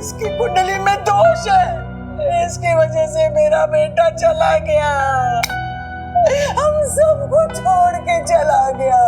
इसकी कुंडली में दोष है, इसकी वजह से मेरा बेटा चला गया, हम सबको छोड़ के चला गया।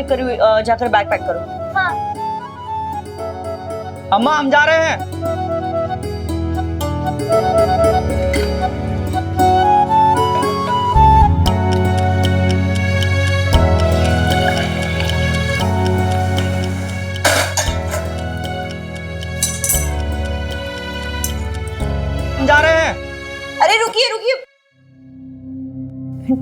कर रही हूँ, जाकर बैग पैक करो। हाँ। अम्मा हम जा रहे हैं। हम जा रहे हैं। अरे रुकिए रुकिए,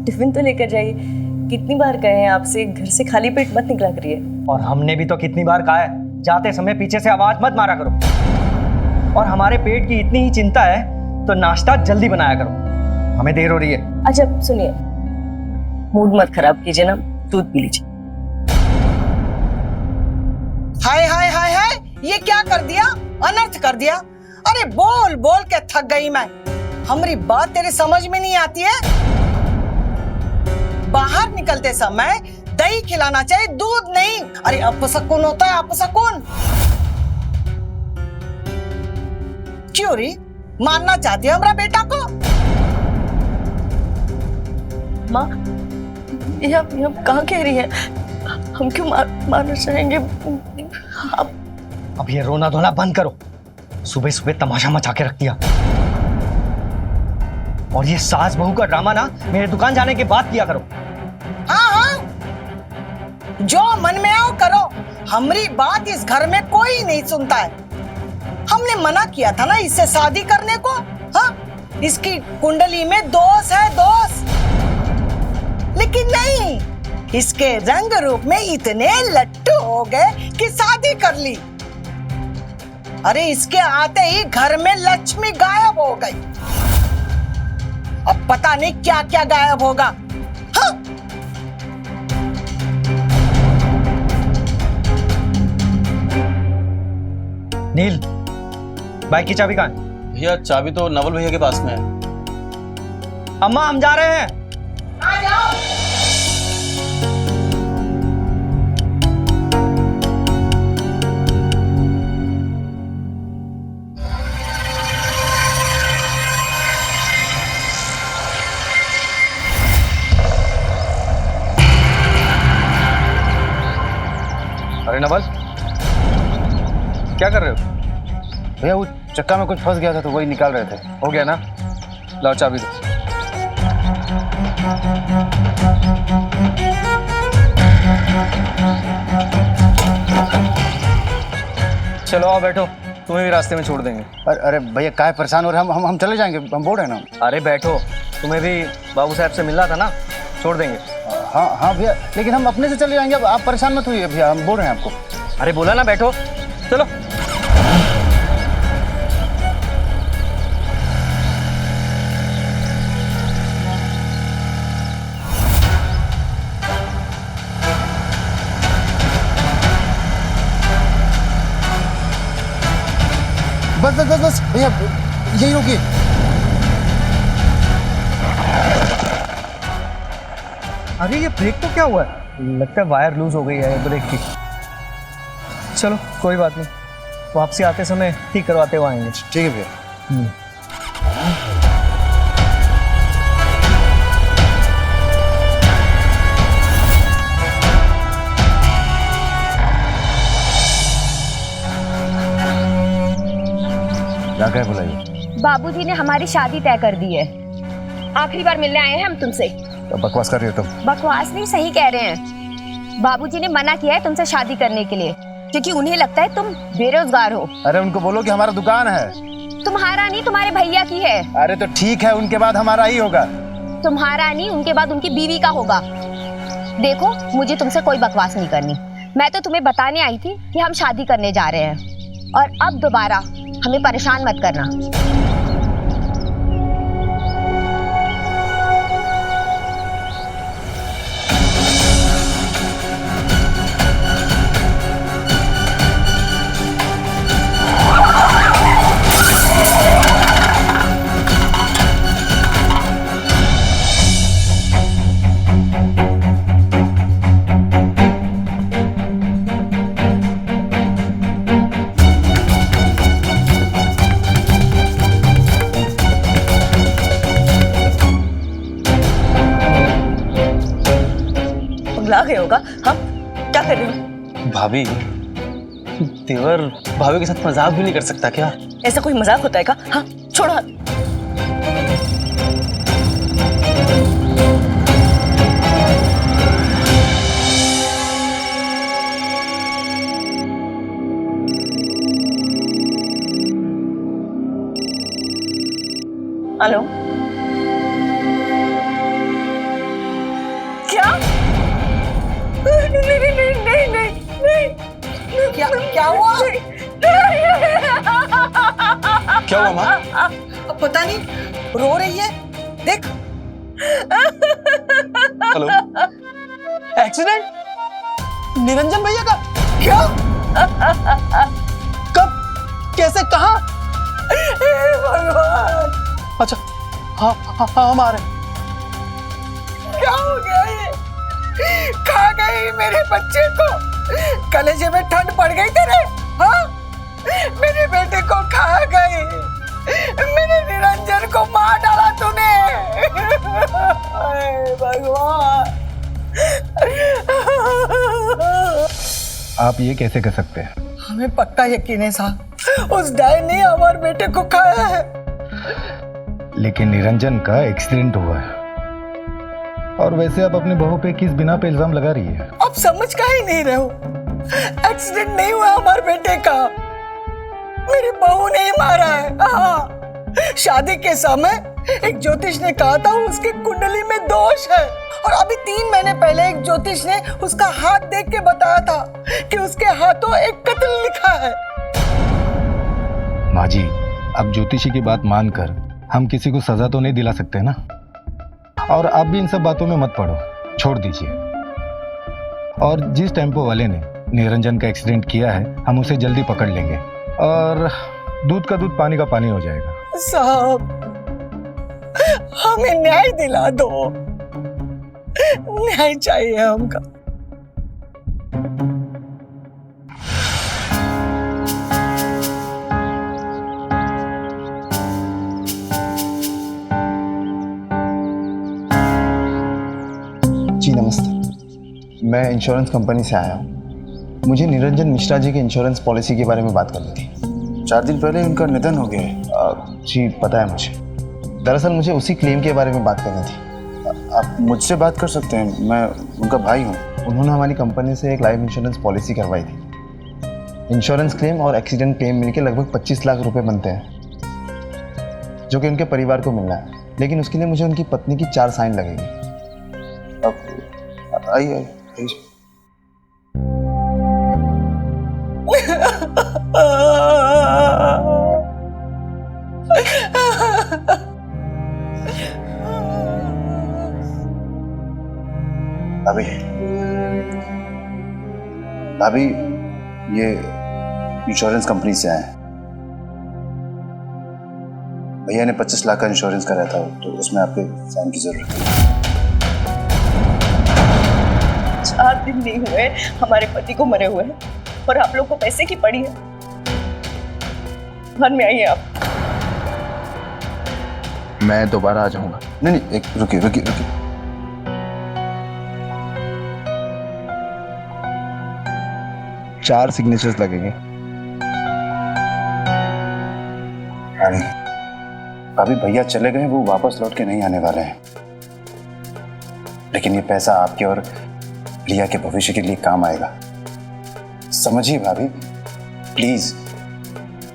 टिफिन तो लेकर जाइए। कितनी बार कहे हैं आपसे, घर से खाली पेट मत निकला करिए। और हमने भी तो कितनी बार कहा है, जाते समय पीछे से आवाज मत मारा करो। और हमारे पेट की इतनी ही चिंता है तो नाश्ता जल्दी बनाया करो, हमें देर हो रही है। अच्छा सुनिए, मूड मत खराब कीजिए ना, दूध पी लीजिए। हाय हाय हाय हाय, ये क्या कर दिया, अनर्थ कर दिया। अरे बोल बोल के थक गई मैं, हमारी बात तेरे समझ में नहीं आती है। बाहर निकलते समय दही खिलाना चाहिए, दूध नहीं। अरे अपशकुन होता है, अपशकुन। क्यों री, मारना चाहती है हमारा बेटा को? माँ, ये आप कहाँ कह रही हैं? हम क्यों मारना चाहेंगे? अब ये रोना धोना बंद करो, सुबह सुबह तमाशा मचा के रख दिया। और ये सास बहू का ड्रामा ना मेरे दुकान जाने के बाद किया करो। हाँ हाँ, जो मन में आओ करो, हमारी बात इस घर में कोई नहीं सुनता है। हमने मना किया था ना इससे शादी करने को। हाँ, इसकी कुंडली में दोष है, दोष। लेकिन नहीं, इसके रंग रूप में इतने लट्टू हो गए कि शादी कर ली। अरे इसके आते ही घर में लक्ष्मी गायब हो गई। अब पता नहीं क्या क्या गायब होगा। हाँ? नील, बाइक की चाबी कहाँ है? भैया चाबी तो नवल भैया के पास में है। अम्मा हम जा रहे हैं। आ जाओ। अरे नवल, क्या कर रहे हो? भैया वो चक्का में कुछ फंस गया था तो वही निकाल रहे थे। हो गया ना? लाओ चाबी दो। चलो आओ बैठो, तुम्हें भी रास्ते में छोड़ देंगे। अरे भैया काहे परेशान हो रहे? हम चले जाएंगे, हम बोल रहे हैं ना। अरे बैठो, तुम्हें भी बाबू साहब से मिलना था ना, छोड़ देंगे। हाँ हाँ भैया, लेकिन हम अपने से चले जाएंगे। अब आप परेशान मत होइए भैया, हम बोल रहे हैं आपको। अरे बोला ना बैठो, चलो। बस बस बस बस भैया, यही रोकिए। अरे ये ब्रेक तो क्या हुआ है? लगता है वायर लूज हो गई है ब्रेक की। चलो कोई बात नहीं, वापसी आते समय ठीक करवाते हुए आएंगे। ठीक है भैया। क्या कहे बुलाइए? बाबूजी ने हमारी शादी तय कर दी है। आखिरी बार मिलने आए हैं हम तुमसे। तो बकवास कर रही हो तुम? बकवास नहीं, सही कह रहे हैं। बाबूजी ने मना किया है तुमसे शादी करने के लिए, क्योंकि उन्हें लगता है तुम बेरोजगार हो। अरे उनको बोलो कि हमारा दुकान है। तुम्हारा नहीं, तुम्हारे भैया की है। अरे तो ठीक है, उनके बाद हमारा ही होगा। तुम्हारा नहीं, उनके बाद उनकी बीवी का होगा। देखो, मुझे तुमसे कोई बकवास नहीं करनी। मैं तो तुम्हें बताने आई थी कि हम शादी करने जा रहे हैं, और अब दोबारा हमें परेशान मत करना। पगला गए होगा। हम क्या कर रहे हो? भाभी, देवर भाभी के साथ मजाक भी नहीं कर सकता क्या? ऐसा कोई मजाक होता है क्या? हाँ, छोड़ो हाथ। हेलो, क्या? नहीं नहीं नहीं नहीं नहीं नहीं, क्या हुआ? क्या हुआ माँ? अब पता नहीं, रो रही है, देख। Hello, accident? निरंजन भैया का? क्या? कब? कैसे? कहाँ? भगवान, अच्छा, हाँ हाँ हाँ, हम आ रहे हैं। क्या हो गया ये? खा गई मेरे बच्चे को। कलेजे में ठंड पड़ गई तेरे? हाँ, मेरे बेटे को खा गई। मेरे निरंजन को मार डाला तूने। हाय भगवान। आप ये कैसे कर सकते हैं? हमें पक्का यकीन है साहब, उस डाय ने हमारे बेटे को खाया है। लेकिन निरंजन का एक्सीडेंट हुआ है, और वैसे आप अपनी बहू पे किस बिना पे इल्जाम लगा रही है? आप समझ का ही नहीं रहे हो। एक्सीडेंट नहीं हुआ हमारे बेटे का, मेरी बहू ने ही मारा है। हाँ, शादी के समय एक ज्योतिष ने कहा था उसके कुंडली में दोष है, और अभी 3 महीने पहले एक ज्योतिष ने उसका हाथ देख के बताया था कि उसके हाथों एक कत्ल लिखा है। माँ जी, अब ज्योतिषी की बात मानकर हम किसी को सजा तो नहीं दिला सकते ना। और आप भी इन सब बातों में मत पड़ो, छोड़ दीजिए। और जिस टेम्पो वाले ने निरंजन का एक्सीडेंट किया है, हम उसे जल्दी पकड़ लेंगे, और दूध का दूध पानी का पानी हो जाएगा। साहब, हमें न्याय दिला दो, न्याय चाहिए हमको। जी नमस्ते, मैं इंश्योरेंस कंपनी से आया हूँ। मुझे निरंजन मिश्रा जी के इंश्योरेंस पॉलिसी के बारे में बात करनी थी। 4 दिन पहले उनका निधन हो गया है। जी पता है मुझे। दरअसल मुझे उसी क्लेम के बारे में बात करनी थी। आप मुझसे बात कर सकते हैं, मैं उनका भाई हूँ। उन्होंने हमारी कंपनी से एक लाइफ इंश्योरेंस पॉलिसी करवाई थी। इंश्योरेंस क्लेम और एक्सीडेंट क्लेम मिलकर लगभग 25 लाख रुपए बनते हैं, जो कि उनके परिवार को मिलना है। लेकिन उसके लिए मुझे उनकी पत्नी की 4 साइन लगेगी। अब आइए। भाभी, ये इंश्योरेंस कंपनी से आए हैं। भैया ने 25 लाख का इंश्योरेंस कराया था, तो उसमें आपके साइन की जरूरत है। 4 दिन नहीं हुए हमारे पति को मरे हुए, और आप लोग को पैसे की पड़ी है। घर में आइए आप। मैं दोबारा आ जाऊंगा। नहीं, एक रुकिए। 4 सिग्नेचर्स लगेंगे। भाभी भाभी भैया चले गए, वो वापस लौट के नहीं आने वाले हैं, लेकिन ये पैसा आपके और रिया के भविष्य के लिए काम आएगा। समझिए भाभी, प्लीज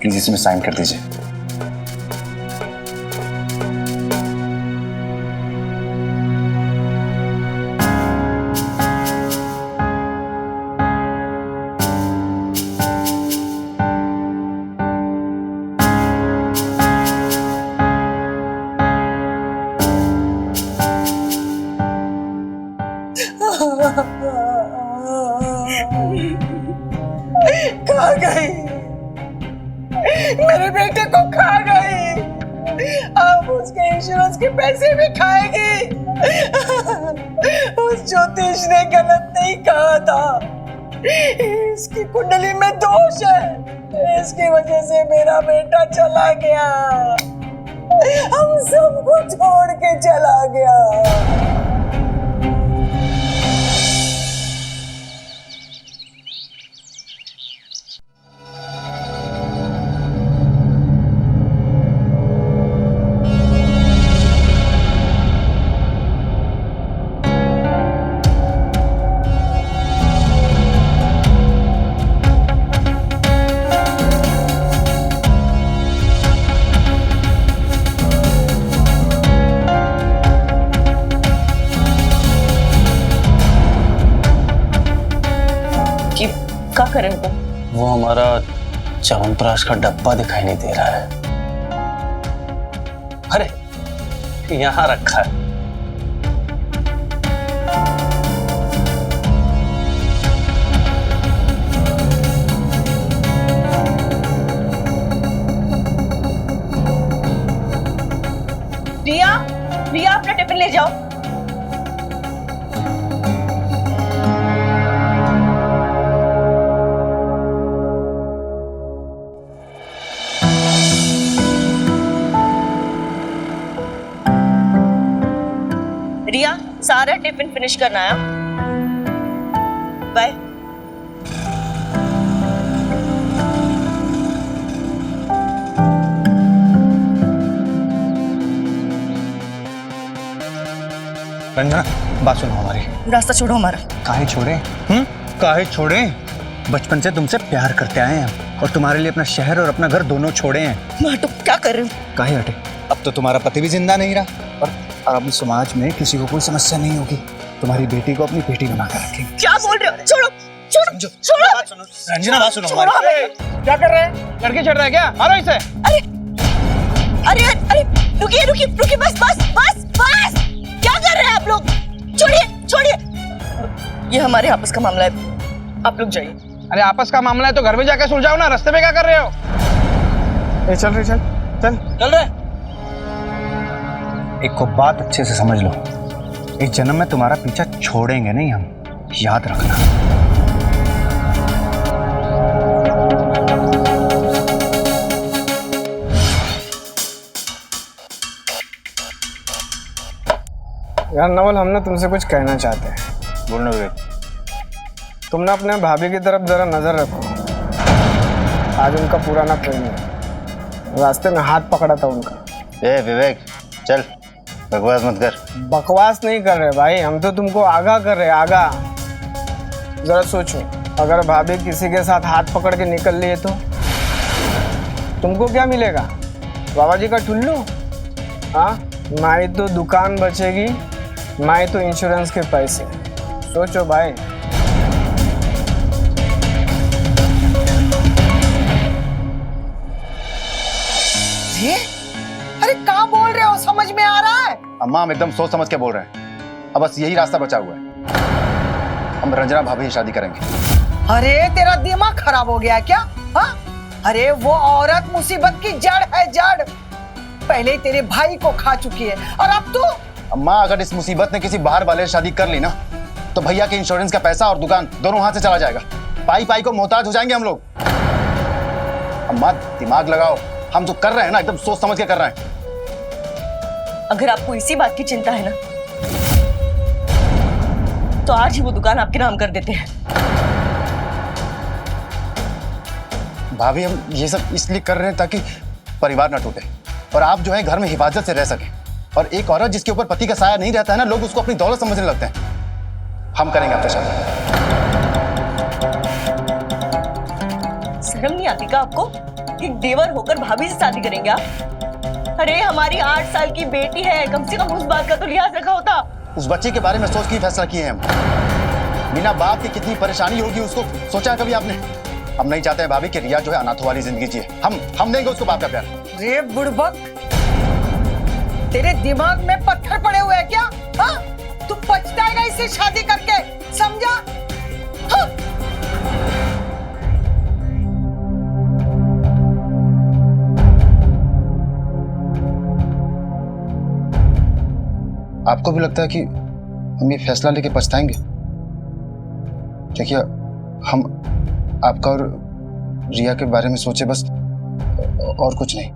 प्लीज इसमें साइन कर दीजिए। खा गई, मेरे बेटे को खा गई, अब उसके इंश्योरेंस के पैसे भी खाएगी। उस ज्योतिष ने गलत नहीं कहा था, इसकी कुंडली में दोष है, इसकी वजह से मेरा बेटा चला गया, हम सबको छोड़ के चला गया। क्या करें तुम? वो हमारा च्यवनप्राश का डब्बा दिखाई नहीं दे रहा है। अरे यहाँ रखा है। रिया, रिया अपना टिफिन ले जाओ। रिया, सारा टिफिन फिनिश करना है। बाय। रंजना, बात सुनो हमारी। रास्ता छोड़ो हमारा। काहे छोड़े? काहे छोड़े? बचपन से तुमसे प्यार करते आए हैं और तुम्हारे लिए अपना शहर और अपना घर दोनों छोड़े हैं। मैं तो क्या कर रही हूँ? काहे हटे? अब तो तुम्हारा पति भी जिंदा नहीं रहा और अब समाज में किसी को कोई समस्या नहीं होगी। तुम्हारी बेटी को अपनी बेटी बना कर रखेंगे। क्या बोल रहे हो? छोड़ो, छोड़ो, छोड़ो। रंजना, बात सुनो छोड़ो हमारी। हमें। क्या कर रहे हैं? लड़की छेड़ रहा है क्या? मारो इसे। अरे, अरे, अरे, रुकिए, रुकिए, रुकिए, बस, बस, बस, बस। क्या कर रहे हैं आप लोग? छोड़िए, छोड़िए। ये हमारे आपस का मामला है, आप लोग जाइए। अरे आपस का मामला है तो घर में जाकर सुलझाओ ना, रास्ते में क्या कर रहे हो? चल रहे, चल चल चल रहे। एक को बात अच्छे से समझ लो, इस जन्म में तुम्हारा पीछा छोड़ेंगे नहीं हम, याद रखना। यार नवल, हम ना तुमसे कुछ कहना चाहते हैं। बोलना विवेक। तुम ना अपने भाभी की तरफ जरा नजर रखो। आज उनका पुराना प्रेम है, रास्ते में हाथ पकड़ा था उनका। ए विवेक, चल बकवास मत कर। बकवास नहीं कर रहे भाई, हम तो तुमको आगाह कर रहे, आगाह। जरा सोचो, अगर भाभी किसी के साथ हाथ पकड़ के निकल लिए तो तुमको क्या मिलेगा? बाबा जी का टुल्लू? हाँ, माई तो दुकान बचेगी, माई तो इंश्योरेंस के पैसे। सोचो भाई। अरे क्या बोल रहे हो? समझ में आ रहा है? अम्मा, हम एकदम सोच समझ के बोल रहे हैं। अब बस यही रास्ता बचा हुआ है, हम रंजना भाभी से शादी करेंगे। अरे तेरा दिमाग खराब हो गया है क्या? हाँ? अरे वो औरत मुसीबत की जड़ है, जड़। पहले तेरे भाई को खा चुकी है और अब तो। अम्मा, अगर इस मुसीबत ने किसी बाहर वाले से शादी कर ली ना, तो भैया के इंश्योरेंस का पैसा और दुकान दोनों हाथ से चला जाएगा। पाई पाई को मोहताज हो जाएंगे हम लोग। अम्मा, दिमाग लगाओ, हम जो कर रहे हैं ना एकदम सोच समझ के कर रहे हैं। अगर आपको इसी बात की चिंता है ना, तो आज ही वो दुकान आपके नाम कर देते हैं। भाभी, हम ये सब इसलिए कर रहे हैं ताकि परिवार न टूटे और आप जो है घर में हिफाजत से रह सके। और एक औरत जिसके ऊपर पति का साया नहीं रहता है ना, लोग उसको अपनी दौलत समझने लगते हैं। हम करेंगे आपका शादी। शर्म नहीं आती का आपको? एक देवर होकर भाभी से शादी करेंगे आप? अरे हमारी 8 साल की बेटी है, कम से कम उस बात का तो लिहाज रखा होता। उस बच्चे के बारे में सोच के ही फैसला किए हैं हम। बिना बाप की कितनी परेशानी होगी उसको सोचा कभी आपने? हम नहीं चाहते हैं भाभी कि रिया जो है अनाथों वाली जिंदगी जिए। हम देंगे उसको बाप का प्यार। रे बुड़बक, तेरे दिमाग में पत्थर पड़े हुए हैं क्या? हाँ? तू पछताएगा इससे शादी करके, समझा? हाँ? आपको भी लगता है कि हम ये फैसला लेके पछताएंगे? देखिए, हम आपका और रिया के बारे में सोचे बस, और कुछ नहीं।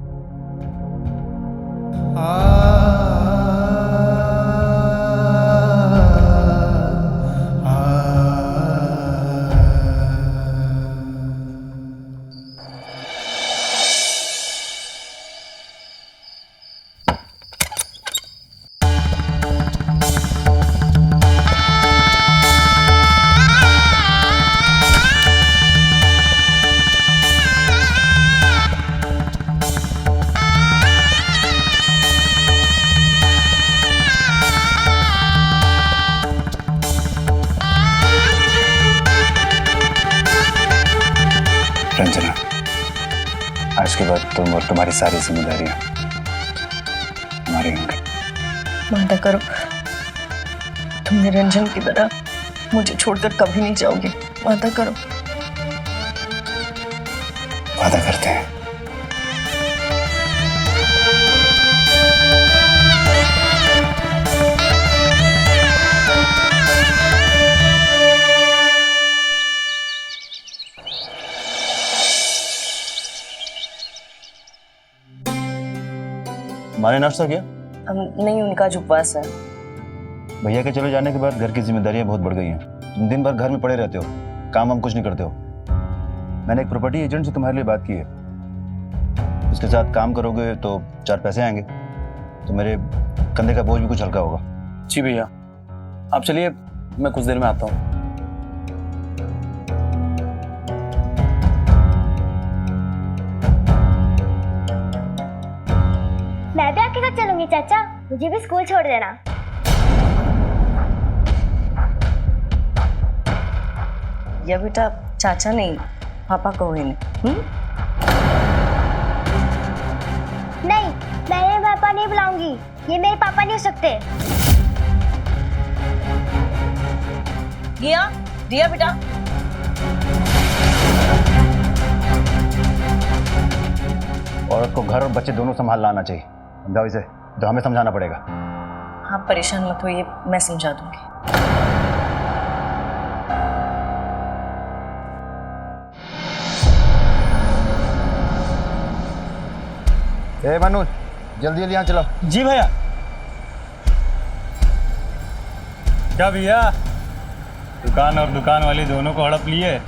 रंजना, आज के बाद तुम और तुम्हारी सारी जिम्मेदारियां हमारे होंगी। वादा करो, तुम निरंजन की तरह मुझे छोड़कर कभी नहीं जाओगे। वादा करो। वादा करते हैं। हमारे नाश्ता किया? नहीं, उनका जो उपवास है। भैया के चले जाने के बाद घर की जिम्मेदारियां बहुत बढ़ गई हैं। तुम दिन भर घर में पड़े रहते हो, काम हम कुछ नहीं करते हो। मैंने एक प्रॉपर्टी एजेंट से तुम्हारे लिए बात की है। उसके साथ काम करोगे तो 4 पैसे आएंगे, तो मेरे कंधे का बोझ भी कुछ हल्का होगा। जी भैया, आप चलिए, मैं कुछ देर में आता हूँ। मैं भी आपके साथ चलूंगी चाचा, मुझे भी स्कूल छोड़ देना। या बेटा चाचा नहीं, पापा कहो इन्हें। नहीं, मैं इन्हें पापा नहीं बुलाऊंगी, ये मेरे पापा नहीं हो सकते। रिया, रिया बेटा। औरत को घर और बच्चे दोनों संभालना आना चाहिए। समझाओ इसे, तो हमें समझाना पड़ेगा। हाँ, परेशान मत होइए, मैं समझा दूंगी। ए मनोज, जल्दी जल्दी यहाँ चलो। जी भैया। क्या भैया, दुकान और दुकान वाली दोनों को हड़प लिए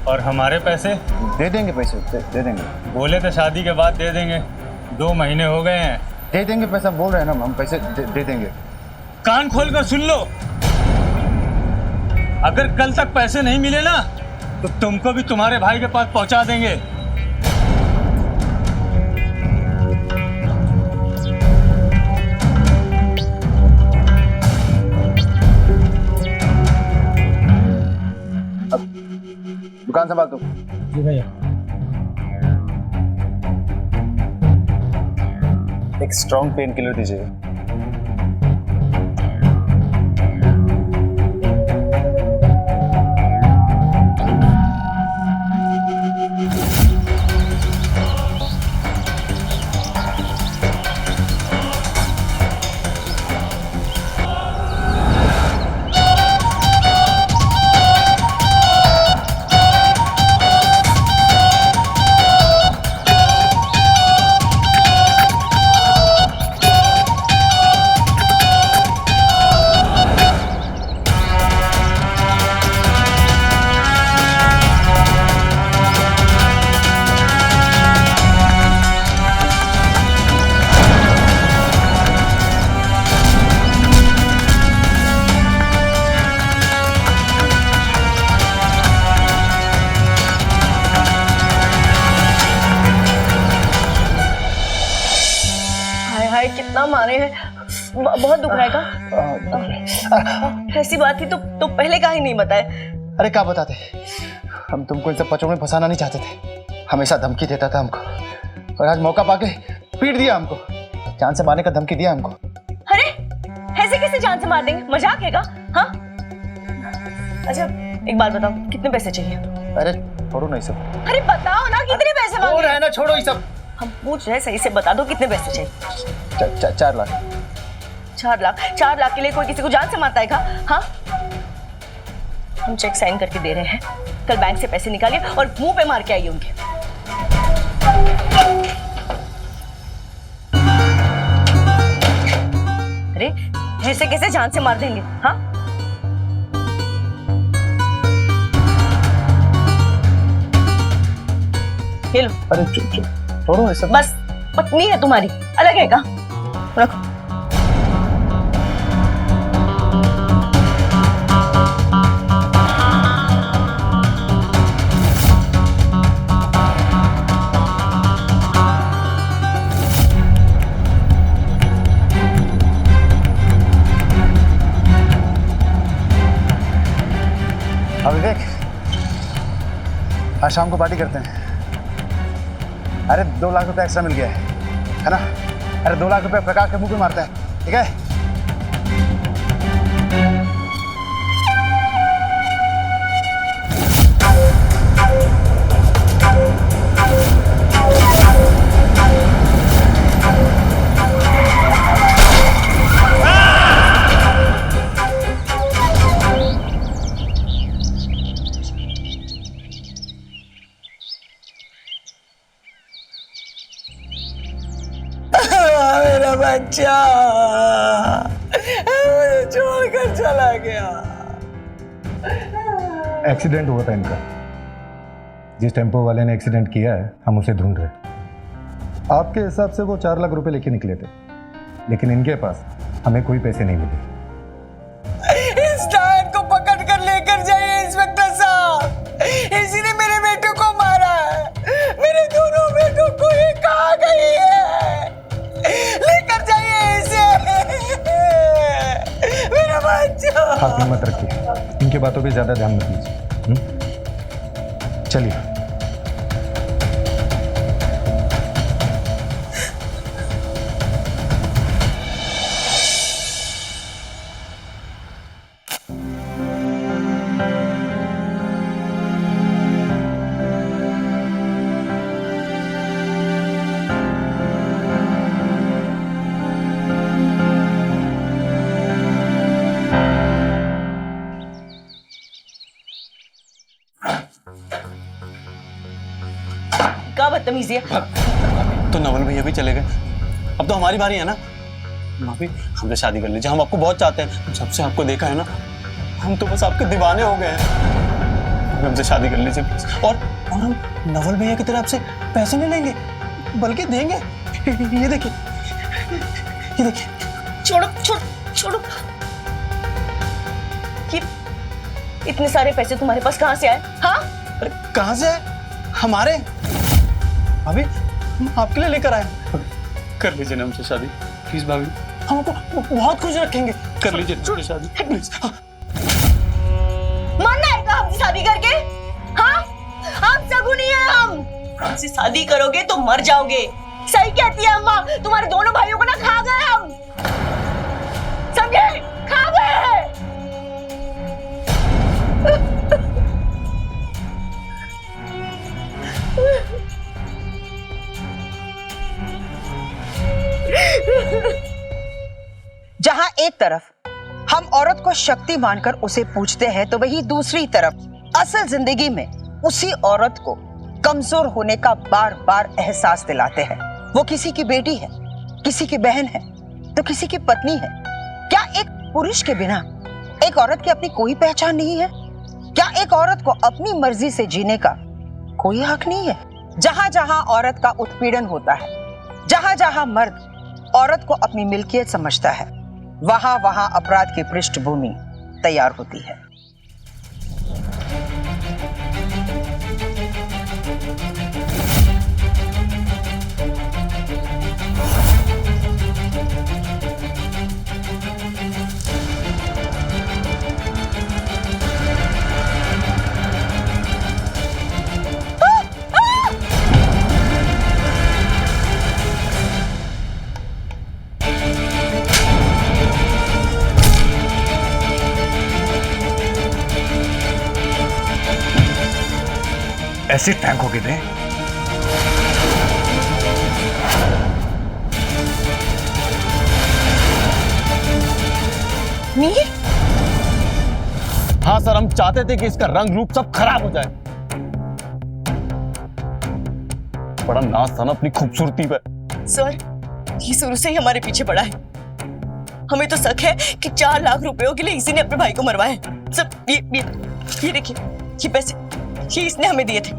और हमारे पैसे? दे देंगे पैसे, दे देंगे। बोले तो शादी के बाद दे देंगे, 2 महीने हो गए हैं। दे देंगे पैसा, बोल रहे हैं ना हम, पैसे दे देंगे। कान खोल कर सुन लो, अगर कल तक पैसे नहीं मिले ना तो तुमको भी तुम्हारे भाई के पास पहुंचा देंगे। दुकान संभाल दो। जी भैया। एक स्ट्रॉन्ग पेन किलर दीजिएगा। मारे हैं, बहुत दुख रहा है का? ऐसी बात थी तो पहले का ही नहीं बताया। अरे क्या बताते, हम तुमको इन सब पचों में फंसाना नहीं चाहते थे। हमेशा धमकी देता था हमको, और आज मौका पाके पीट दिया हमको, जान से मारने का धमकी दिया हमको। अरे ऐसे कैसे जान से मार देंगे, मजाक है का? हाँ अच्छा एक बात बताओ, कितने पैसे चाहिए? अरे छोड़ो नहीं सब। अरे बताओ ना कितने पैसे मांगे? है ना, छोड़ो ये सब। हम पूछ रहे, सही से बता दो कितने पैसे चाहिए? 4 लाख। 4 लाख? 4 लाख के लिए कोई किसी को जान से मारता है का? हाँ हम चेक साइन करके दे रहे हैं, कल बैंक से पैसे निकालिए और मुंह पे मार के आइए उनके। अरे ऐसे कैसे जान से मार देंगे? हाँ ये लो। अरे छोड़ो ये सब। बस पत्नी है तुम्हारी, अलग है का? रखो। विवेक, आज शाम को पार्टी करते हैं। अरे 2 लाख रुपए एक्स्ट्रा मिल गया है ना? अरे 2 लाख रुपए प्रकाश के मुंह पे मारता है, ठीक है? मेरा बच्चा मुझे छोड़कर चला गया। एक्सीडेंट हुआ था इनका। जिस टेम्पो वाले ने एक्सीडेंट किया है हम उसे ढूंढ रहे हैं। आपके हिसाब से वो 4 लाख रुपए लेके निकले थे, लेकिन इनके पास हमें कोई पैसे नहीं मिले। इस टायर को पकड़ कर लेकर जाइए इंस्पेक्टर साहब, इसी ने मेरे बेटे को मारा है। मेरे दोनों बेटों को ये कहाँ गई है, लेकर जाइए इसे। मेरा बच्चा। आप हिम्मत रखिए, इनकी बातों पे ज्यादा ध्यान मत दीजिए। चलिए। क्या बदतमीजी है? तो नवल भैया भी चले गए, अब तो हमारी बारी है ना। भाभी हमसे शादी कर लीजिए, हम आपको बहुत चाहते हैं। जब से आपको देखा है ना, हम तो बस आपके दीवाने हो गए हैं। हमसे शादी कर लीजिए प्लीज। और हम नवल भैया की तरह आपसे पैसे नहीं लेंगे, बल्कि देंगे। ये देखिए, ये देखिए। छोड़ो छोड़ो छोड़ो। ये इतने सारे पैसे तुम्हारे पास कहाँ से आए? हाँ अरे कहाँ से आए? हमारे भाभी, हम आपके लिए लेकर आए। कर लीजिए ना हमसे शादी प्लीज भाभी, हम आपको बहुत खुश रखेंगे। कर लीजिए हमसे शादी प्लीज। मरना है क्या हमसे शादी करके? हाँ आप सगुनी है, हम हमसे शादी करोगे तो मर जाओगे। सही कहती है अम्मा, तुम्हारे दोनों भाइयों को ना खा गए हम, समझे? खा गए। जहां एक तरफ हम औरत को शक्ति मानकर उसे पूजते हैं, तो वही दूसरी तरफ असल जिंदगी में उसी औरत को कमजोर होने का बार बार एहसास दिलाते हैं। वो किसी की बेटी है, किसी की बहन है, तो किसी की पत्नी है। क्या एक पुरुष के बिना एक औरत की अपनी कोई पहचान नहीं है? क्या एक औरत को अपनी मर्जी से जीने का कोई हक नहीं है? जहां जहां औरत का उत्पीड़न होता है, जहां जहां मर्द औरत को अपनी मिल्कियत समझता है, वहां वहां अपराध की पृष्ठभूमि तैयार होती है। एसिड टैंक होके दे। नील, हाँ सर, हम चाहते थे कि इसका रंग रूप सब खराब हो जाए। बड़ा नाज था ना अपनी खूबसूरती पे। सर, ये शुरू से ही हमारे पीछे पड़ा है। हमें तो शक है कि 4 लाख रुपयों के लिए इसी ने अपने भाई को मरवाया है। सब ये देखिए, ये पैसे ये इसने हमें दिए थे।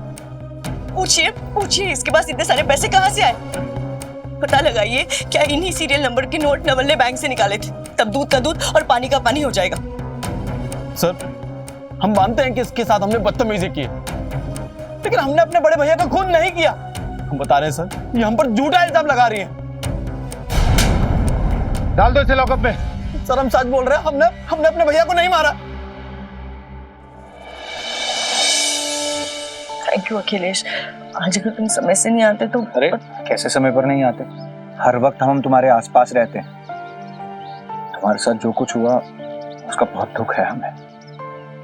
पूछिए इसके पास इतने सारे पैसे कहाँ से आए? पता लगाइए, क्या इन्हीं सीरियल नंबर के नोट नवल ने बैंक से निकाले थे? तब दूध का दूध और पानी का पानी हो जाएगा। सर, हम मानते हैं कि इसके साथ हमने बदतमीजी की, लेकिन हमने अपने बड़े भैया का खून नहीं किया। हम बता रहे हैं सर, ये हम पर झूठा इल्जाम लगा रही है। डाल दो इसे लॉकअप में। सर, हम सच बोल रहे हैं, हमने अपने भैया को नहीं मारा। Thank you Akhilesh. आज अगर तुम समय से नहीं आते तो। अरे कैसे समय पर नहीं आते? हर वक्त हम तुम्हारे आसपास रहते हैं। तुम्हारे साथ जो कुछ हुआ उसका बहुत दुख है हमें,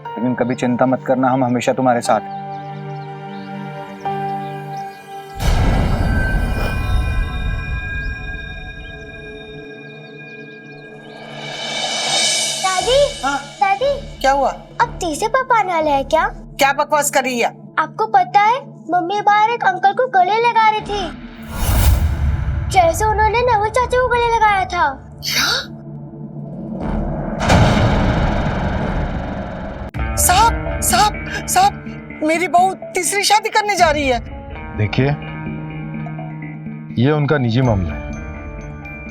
लेकिन कभी चिंता मत करना, हम हमेशा तुम्हारे साथ हैं। दादी, हाँ? दादी, क्या हुआ? अब तीसरे पापा आने वाले हैं क्या? क्या बकवास कर रही है? आपको पता है, मम्मी बाहर एक अंकल को गले लगा रही थी, जैसे उन्होंने नवल चाचा को गले लगाया था। साहब, मेरी बहू तीसरी शादी करने जा रही है। देखिए, ये उनका निजी मामला है,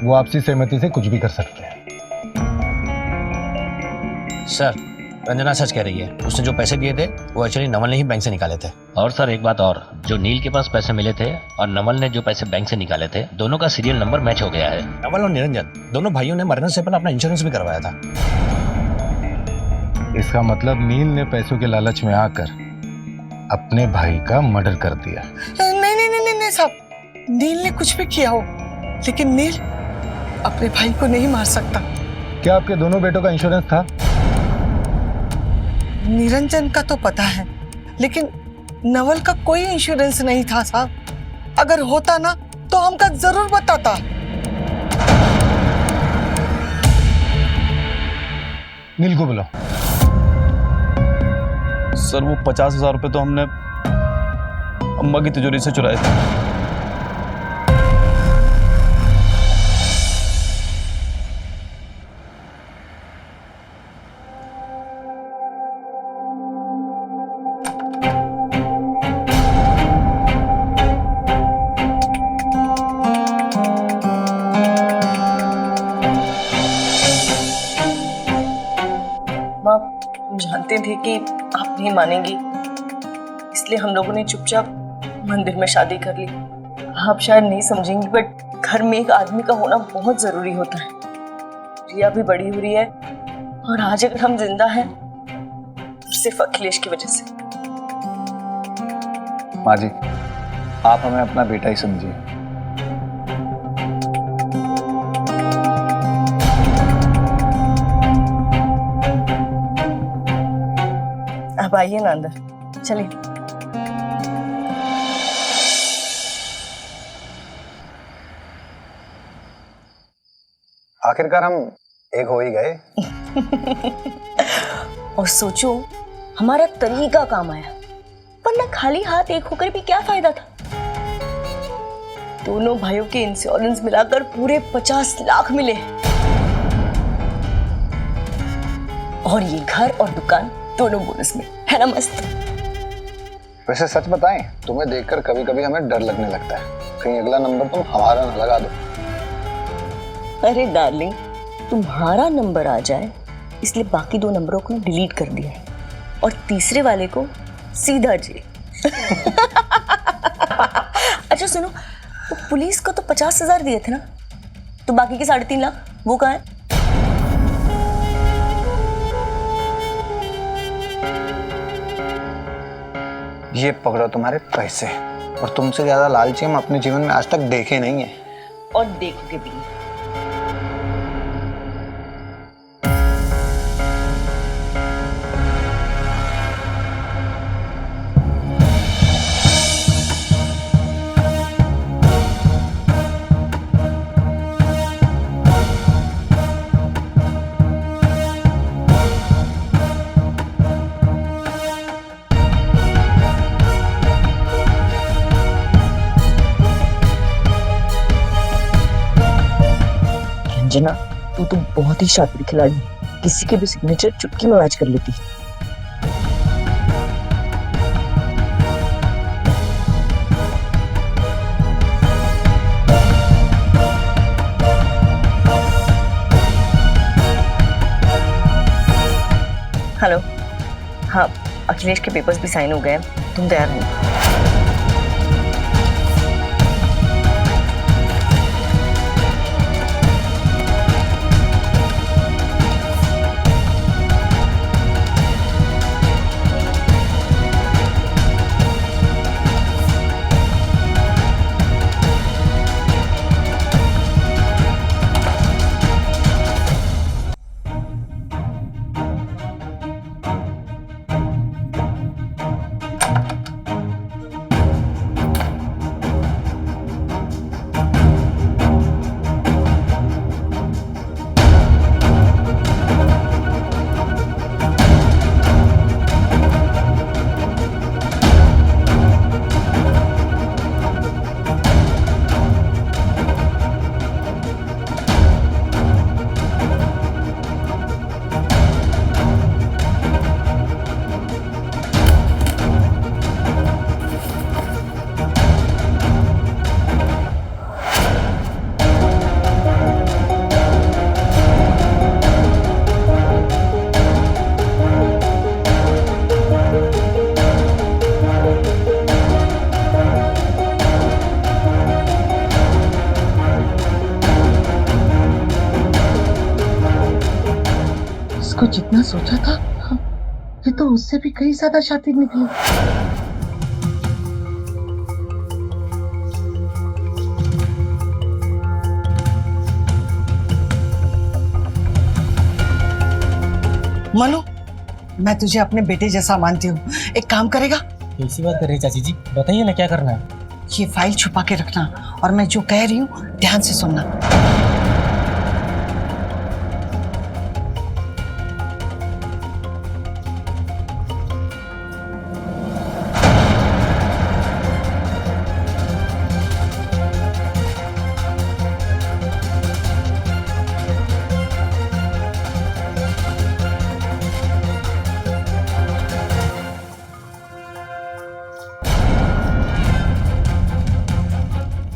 वो आपसी सहमति से कुछ भी कर सकते हैं। सर, रंजना सच कह रही है। उसने जो पैसे दिए थे वो एक्चुअली नवल ने ही बैंक से निकाले थे। और सर एक बात और, जो नील के पास पैसे मिले थे और नवल ने जो पैसे बैंक से निकाले थे, दोनों का सीरियल नंबर मैच हो गया है। नवल और निरंजन दोनों भाइयों ने मरने से पहले अपना इंश्योरेंस भी करवाया था। इसका मतलब नील ने पैसों के लालच में आकर अपने भाई का मर्डर कर दिया। नहीं साहब, नील ने कुछ भी किया हो, लेकिन नील अपने भाई को नहीं मार सकता। क्या आपके दोनों बेटों का इंश्योरेंस था? निरंजन का तो पता है, लेकिन नवल का कोई इंश्योरेंस नहीं था साहब। अगर होता ना तो हमका जरूर बताता। नील को बुलाओ। सर, वो 50,000 रुपए तो हमने अम्मा की तिजोरी से चुराए थे। जानते थे कि आप नहीं मानेंगी, इसलिए हम लोगों ने चुपचाप मंदिर में शादी कर ली। आप शायद नहीं समझेंगी, बट घर में एक आदमी का होना बहुत जरूरी होता है। रिया भी बड़ी हो रही है, और आज अगर हम जिंदा हैं तो सिर्फ अखिलेश की वजह से। माँ जी, आप हमें अपना बेटा ही समझिए। अब आइए ना अंदर, चलिए। आखिरकार हम एक हो ही गए। और सोचो, हमारा तरीका काम आया, वरना खाली हाथ एक होकर भी क्या फायदा था। दोनों भाइयों के इंश्योरेंस मिलाकर पूरे 50 लाख मिले, और ये घर और दुकान दोनों बोनस में, है ना मस्त? वैसे सच बताएं, तुम्हें देखकर कभी कभी हमें डर लगने लगता है, कहीं अगला नंबर तुम हमारा ना लगा दो। अरे डार्लिंग, तुम्हारा नंबर आ जाए इसलिए बाकी 2 नंबरों को डिलीट कर दिया है, और तीसरे वाले को सीधा जेल। अच्छा सुनो, तो पुलिस को तो 50,000 दिए थे ना, तो बाकी के 3.5 लाख वो कहाँ है? ये पकड़ो तुम्हारे पैसे, और तुमसे ज्यादा लालची हम अपने जीवन में आज तक देखे नहीं है। और देखोगे भी नहीं। रंजना, तू तो बहुत ही शातिर खिलाड़ी, किसी के भी सिग्नेचर चुटकी में मैच कर लेती। हेलो, हाँ अखिलेश के पेपर्स भी साइन हो गए हैं, तुम तैयार हो? उसको जितना सोचा था ये तो उससे भी कहीं ज्यादा शातिर निकली। मनु, मैं तुझे अपने बेटे जैसा मानती हूँ, एक काम करेगा? कैसी बात कर रही चाची जी, बताइए ना क्या करना है। ये फाइल छुपा के रखना और मैं जो कह रही हूँ ध्यान से सुनना।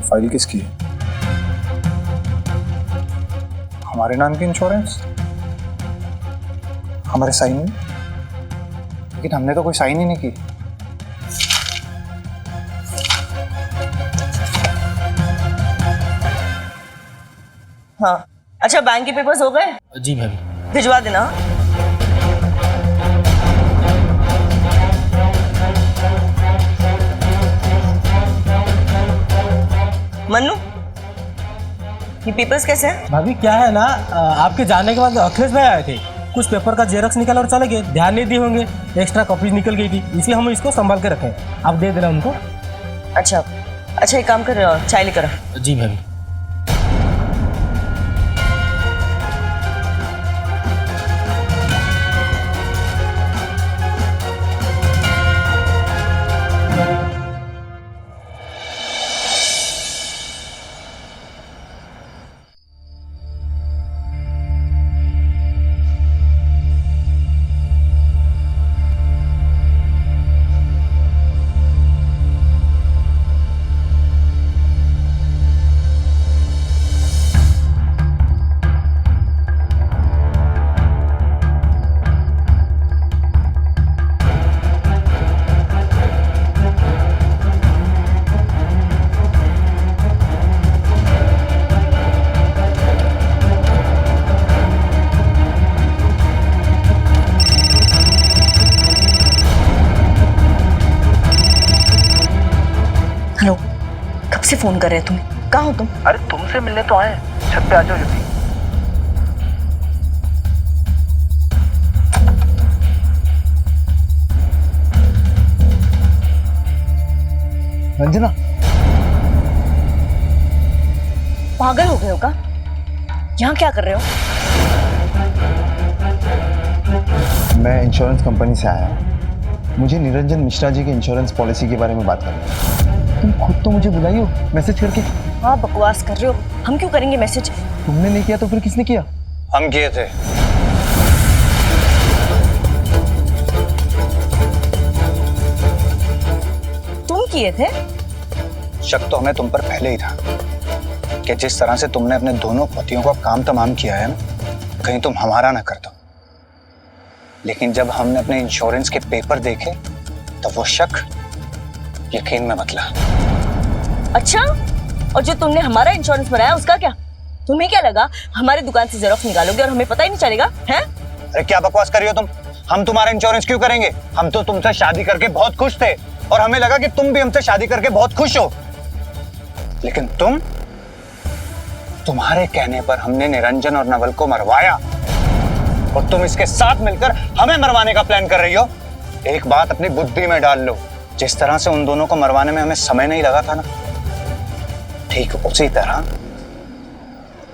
फाइल किसकी है? हमारे नाम की इंश्योरेंस, हमारे साइन में, लेकिन हमने तो कोई साइन ही नहीं की। हाँ अच्छा, बैंक के पेपर्स हो गए? जी भाभी। भिजवा देना। मन्नू, ये पेपर्स कैसे हैं? भाभी क्या है ना, आपके जाने के बाद अखिलेश भाई आए थे, कुछ पेपर का जेरॉक्स निकाला और चले गए, ध्यान नहीं दिए होंगे, एक्स्ट्रा कॉपीज निकल गई थी, इसलिए हम इसको संभाल के रखे। आप दे देना उनको। अच्छा अच्छा, एक काम कर, चाय लेकर आ। जी भाभी। हेलो, कब से फोन कर रहे हैं तुम? कहाँ हो तुम? अरे तुमसे मिलने तो आए, छत पे आ जाओ जल्दी। रंजना, पागल हो गए हो क्या? यहाँ क्या कर रहे हो? मैं इंश्योरेंस कंपनी से आया हूँ। मुझे निरंजन मिश्रा जी के इंश्योरेंस पॉलिसी के बारे में बात करनी है। तुम खुद तो मुझे बुलाई हो मैसेज करके, हाँ बकवास कर रहे हो, हम क्यों करेंगे मैसेज? तुमने नहीं किया तो फिर किसने किया? हम किए थे। तुम किए थे? शक तो हमें तुम पर पहले ही था कि जिस तरह से तुमने अपने दोनों पतियों का काम तमाम किया है ना, कहीं तुम हमारा ना कर दो। लेकिन जब हमने अपने इंश्योरेंस के पेपर देखे तो वो शक यकीन में बदला। अच्छा, और जो तुमने हमारा इंश्योरेंस बनाया उसका क्या? तुम्हें क्या लगा हमारी दुकान से जेरॉक्स निकालोगे और हमें पता ही नहीं चलेगा? हैं? अरे क्या बकवास कर रही हो तुम? हम तुम्हारा इंश्योरेंस क्यों करेंगे? हम तो तुमसे शादी करके बहुत खुश थे और हमें लगा कि तुम भी हमसे शादी करके बहुत खुश हो। लेकिन तुम्हारे कहने पर हमने निरंजन और नवल को मरवाया और तुम इसके साथ मिलकर हमें मरवाने का प्लान कर रही हो। एक बात अपनी बुद्धि में डाल लो, जिस तरह से उन दोनों को मरवाने में हमें समय नहीं लगा था ना, ठीक उसी तरह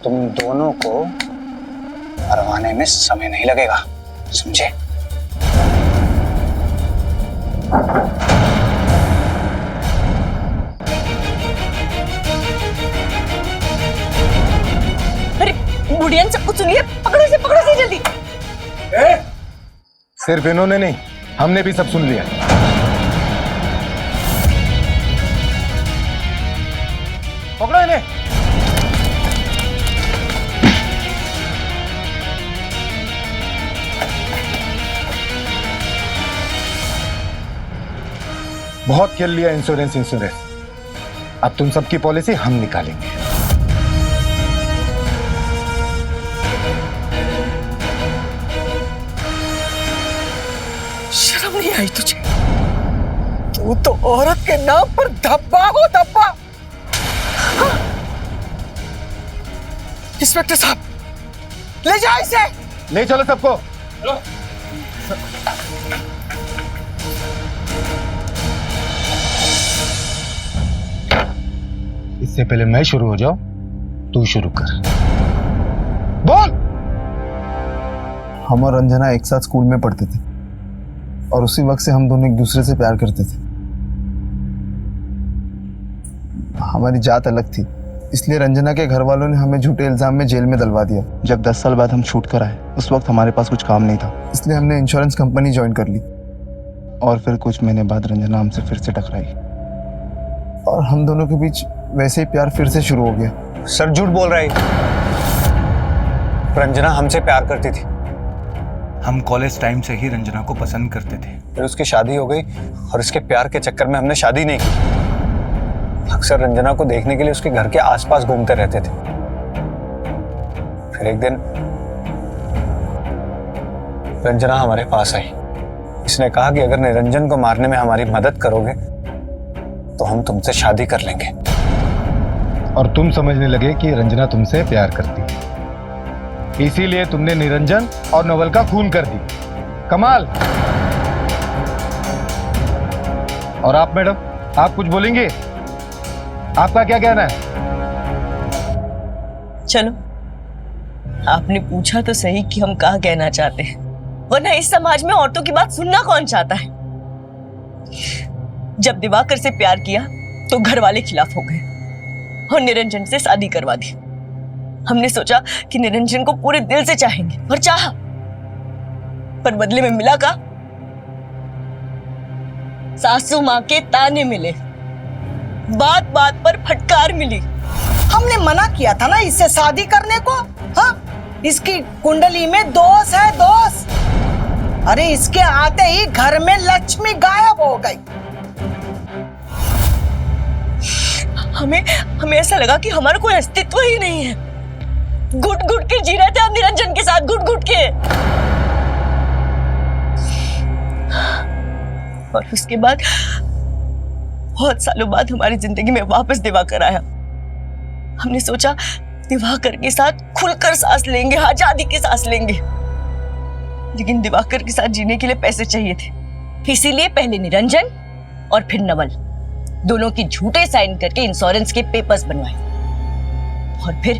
तुम दोनों को मरवाने में समय नहीं लगेगा, समझे? अरे बुढ़िया, सब कुछ सुनिए, पकड़ो से जल्दी। सिर्फ इन्होंने नहीं, हमने भी सब सुन लिया। पकड़ो इन्हें। बहुत खेल लिया इंश्योरेंस। अब तुम सबकी पॉलिसी हम निकालेंगे। शर्म नहीं आई तुझे? तू तो औरत के नाम पर धब्बा हो, धब्बा। हाँ? इंस्पेक्टर साहब, ले जाओ इसे। ले चलो सबको। इससे पहले मैं शुरू हो जाऊं, तू शुरू कर। बोल। हम और रंजना एक साथ स्कूल में पढ़ते थे और उसी वक्त से हम दोनों एक दूसरे से प्यार करते थे। हमारी जात अलग थी, इसलिए रंजना के घर वालों ने हमें झूठे इल्जाम में जेल में डलवा दिया। जब 10 साल बाद हम छूट कर आए, उस वक्त हमारे पास कुछ काम नहीं था, इसलिए हमने इंश्योरेंस कंपनी ज्वाइन कर ली। और फिर कुछ महीने बाद रंजना हमसे फिर से टकराई और हम दोनों के बीच वैसे ही प्यार फिर से शुरू हो गया। सर झूठ बोल रहे। रंजना हमसे प्यार करती थी। हम कॉलेज टाइम से ही रंजना को पसंद करते थे। फिर उसकी शादी हो गई और इसके प्यार के चक्कर में हमने शादी नहीं की। अक्सर रंजना को देखने के लिए उसके घर के आसपास घूमते रहते थे। फिर एक दिन रंजना हमारे पास आई। इसने कहा कि अगर निरंजन को मारने में हमारी मदद करोगे तो हम तुमसे शादी कर लेंगे। और तुम समझने लगे कि रंजना तुमसे प्यार करती है, इसीलिए तुमने निरंजन और नवल का खून कर दी। कमाल। और आप मैडम, आप कुछ बोलेंगे? आपका क्या कहना है? चलो, आपने पूछा तो सही कि हम क्या कहना चाहते हैं, वरना इस समाज में औरतों की बात सुनना कौन चाहता है? जब दिवाकर से प्यार किया तो घर वाले खिलाफ हो गए और निरंजन से शादी करवा दी। हमने सोचा कि निरंजन को पूरे दिल से चाहेंगे और चाहा, पर बदले में मिला का सासू माँ के ताने मिले, बात बात पर फटकार मिली। हमने मना किया था ना इससे शादी करने को। हाँ, इसकी कुंडली में दोष है, दोष। अरे इसके आते ही घर में लक्ष्मी गायब हो गई। हमें ऐसा लगा कि हमारा कोई अस्तित्व ही नहीं है। घुट घुट के जी रहे थे हम निरंजन के साथ, घुट घुट के। और उसके बाद बहुत सालों बाद हमारी जिंदगी में वापस दिवाकर आया। हमने सोचा दिवाकर के साथ खुलकर सांस लेंगे, आजादी की सांस लेंगे। लेकिन दिवाकर के साथ जीने के लिए पैसे चाहिए थे, इसीलिए पहले निरंजन और फिर नवल दोनों की झूठे साइन करके इंश्योरेंस के पेपर्स बनवाए और फिर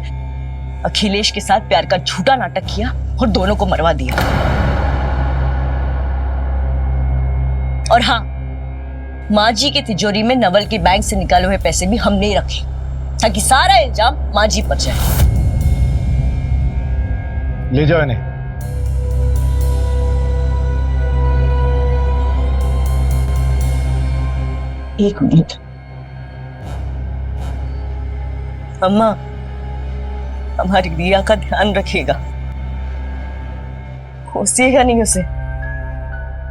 अखिलेश के साथ प्यार का झूठा नाटक किया और दोनों को मरवा दिया। और हाँ, माँ जी की तिजोरी में नवल के बैंक से निकाले हुए पैसे भी हमने ही रखे, ताकि सारा इल्जाम माँ जी पर जाए। ले जाओ इन्हें। एक मिनट। अम्मा, हमारी दिया का ध्यान रखिएगा, खोसिएगा नहीं उसे,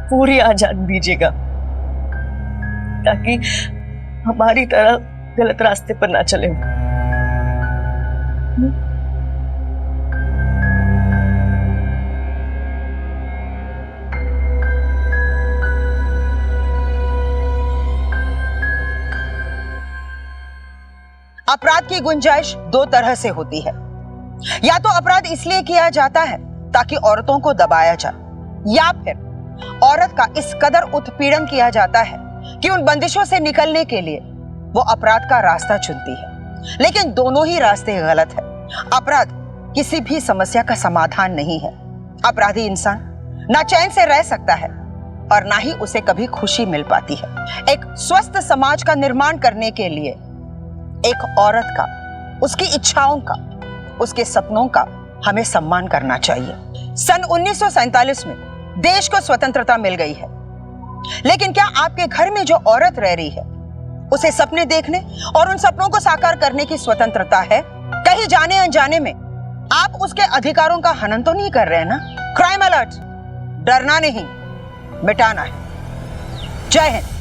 पूरी आजाद दीजिएगा ताकि हमारी तरह गलत रास्ते पर ना चले। अपराध की गुंजाइश दो तरह से होती है। या तो अपराध इसलिए किया जाता है ताकि औरतों को दबाया जाए, या फिर औरत का इस कदर उत्पीड़न किया जाता है कि उन बंदिशों से निकलने के लिए वो अपराध का रास्ता चुनती है। लेकिन दोनों ही रास्ते गलत है। अपराध किसी भी समस्या का समाधान नहीं है। अपराधी इंसान ना चैन से रह सकता है और ना ही उसे कभी खुशी मिल पाती है। एक स्वस्थ समाज का निर्माण करने के लिए एक औरत का, उसकी इच्छाओं का, उसके सपनों का हमें सम्मान करना चाहिए। सन 1947 में देश को स्वतंत्रता मिल गई है, लेकिन क्या आपके घर में जो औरत रह रही है उसे सपने देखने और उन सपनों को साकार करने की स्वतंत्रता है? कहीं जाने अनजाने में आप उसके अधिकारों का हनन तो नहीं कर रहे हैं ना? क्राइम अलर्ट, डरना नहीं, मिटाना है। जय हिंद।